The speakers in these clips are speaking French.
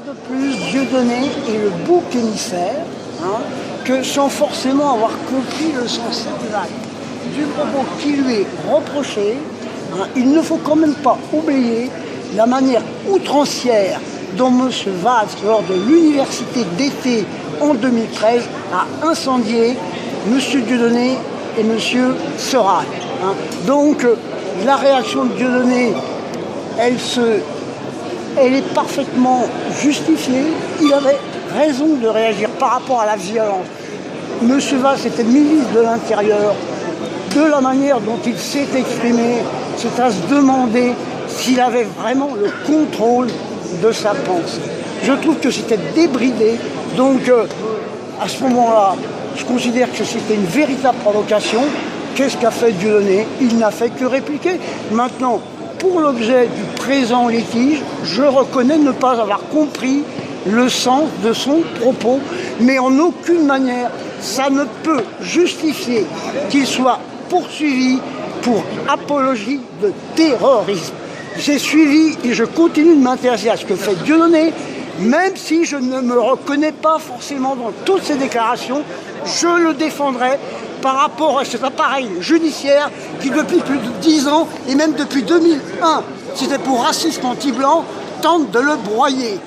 De plus, Dieudonné est le bouc émissaire, que sans forcément avoir compris le sens exact du propos qui lui est reproché, il ne faut quand même pas oublier la manière outrancière dont M. Valls, lors de l'université d'été en 2013, a incendié M. Dieudonné et M. Serac. Donc, la réaction de Dieudonné, elle est parfaitement justifiée. Il avait raison de réagir par rapport à la violence. M. Valls était ministre de l'Intérieur. De la manière dont il s'est exprimé, c'est à se demander s'il avait vraiment le contrôle de sa pensée. Je trouve que c'était débridé. Donc, à ce moment-là, je considère que c'était une véritable provocation. Qu'est-ce qu'a fait Dieudonné? Il n'a fait que répliquer. Maintenant, pour l'objet du présent litige, je reconnais ne pas avoir compris le sens de son propos, mais en aucune manière, ça ne peut justifier qu'il soit poursuivi pour apologie de terrorisme. J'ai suivi et je continue de m'intéresser à ce que fait Dieudonné, même si je ne me reconnais pas forcément dans toutes ses déclarations, je le défendrai par rapport à cet appareil judiciaire qui, depuis plus de 10 ans, et même depuis 2001, c'était pour racisme anti-blanc, tente de le broyer.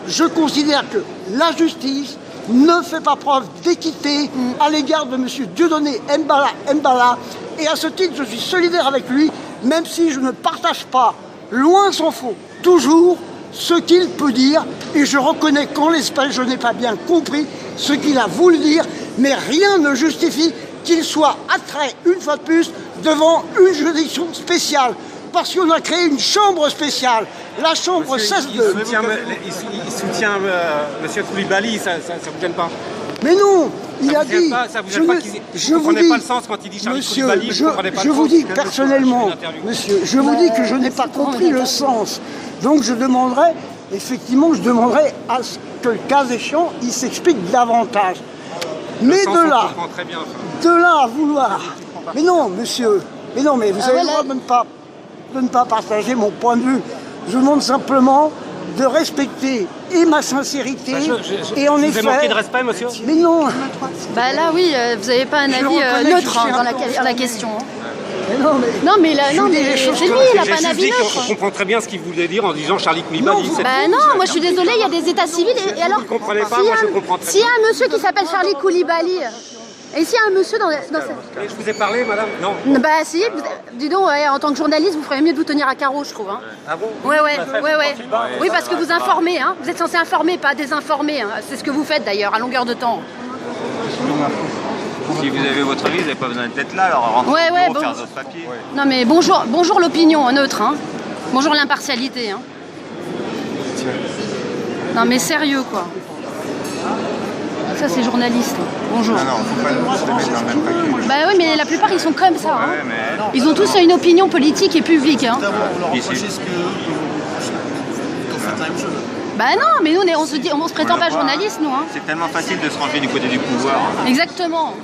Je considère que la justice ne fait pas preuve d'équité à l'égard de M. Dieudonné Mbala. Et à ce titre, je suis solidaire avec lui, même si je ne partage pas, loin s'en faut, toujours ce qu'il peut dire. Et je reconnais qu'en l'espèce, je n'ai pas bien compris ce qu'il a voulu dire, mais rien ne justifie qu'il soit attrait, une fois de plus, devant une juridiction spéciale. Parce qu'on a créé une chambre spéciale, la chambre 16-2. Il soutient M. Koulibaly, ça ne vous gêne pas? Mais non, il a dit... Ça vous gêne pas je ne comprenez pas le sens quand il dit Charlie Koulibaly? Je vous dis personnellement, monsieur, je vous dis que je n'ai pas compris le sens. Donc je demanderai, effectivement, à ce que, le cas échéant, il s'explique davantage. Mais de là à vouloir... Mais non, monsieur, mais non, mais vous avez le droit de ne pas partager mon point de vue. Je demande simplement de respecter et ma sincérité et en effet... Vous avez manqué de respect, monsieur? Mais non. Bah là, oui, vous n'avez pas un avis neutre dans la question. Mais non, mais c'est lui, il n'a pas un avis neutre. On comprend très bien ce qu'il voulait dire en disant Charlie Koulibaly. Bah non, moi je suis désolée, il y a des états civils. Et alors, vous ne comprenez pas, moi je comprends très bien. S'il y a un monsieur qui s'appelle Charlie Koulibaly, et s'il y a un monsieur dans Je vous ai parlé, madame? Non. Bah si, dis donc, en tant que journaliste, vous feriez mieux de vous tenir à carreau, je trouve. Ah bon? Ouais. Oui, parce que vous informez, hein. Vous êtes censé informer, pas désinformer. Hein. C'est ce que vous faites d'ailleurs, à longueur de temps. Si vous avez votre avis, vous n'avez pas besoin d'être là, alors rentrez au bureau, faire d'autres papiers. Non mais bonjour l'opinion neutre, hein. Bonjour l'impartialité. Hein. Non mais sérieux quoi. Ça c'est journaliste. Bonjour. Non, faut pas se mettre dans le même paquet. Bah oui, mais la plupart ils sont comme ça. Hein. Ouais, mais... Ils ont tous une opinion politique et publique. Hein. Bah non, mais nous on se prétend pas journaliste, nous. Hein. C'est tellement facile de se ranger du côté du pouvoir. Exactement.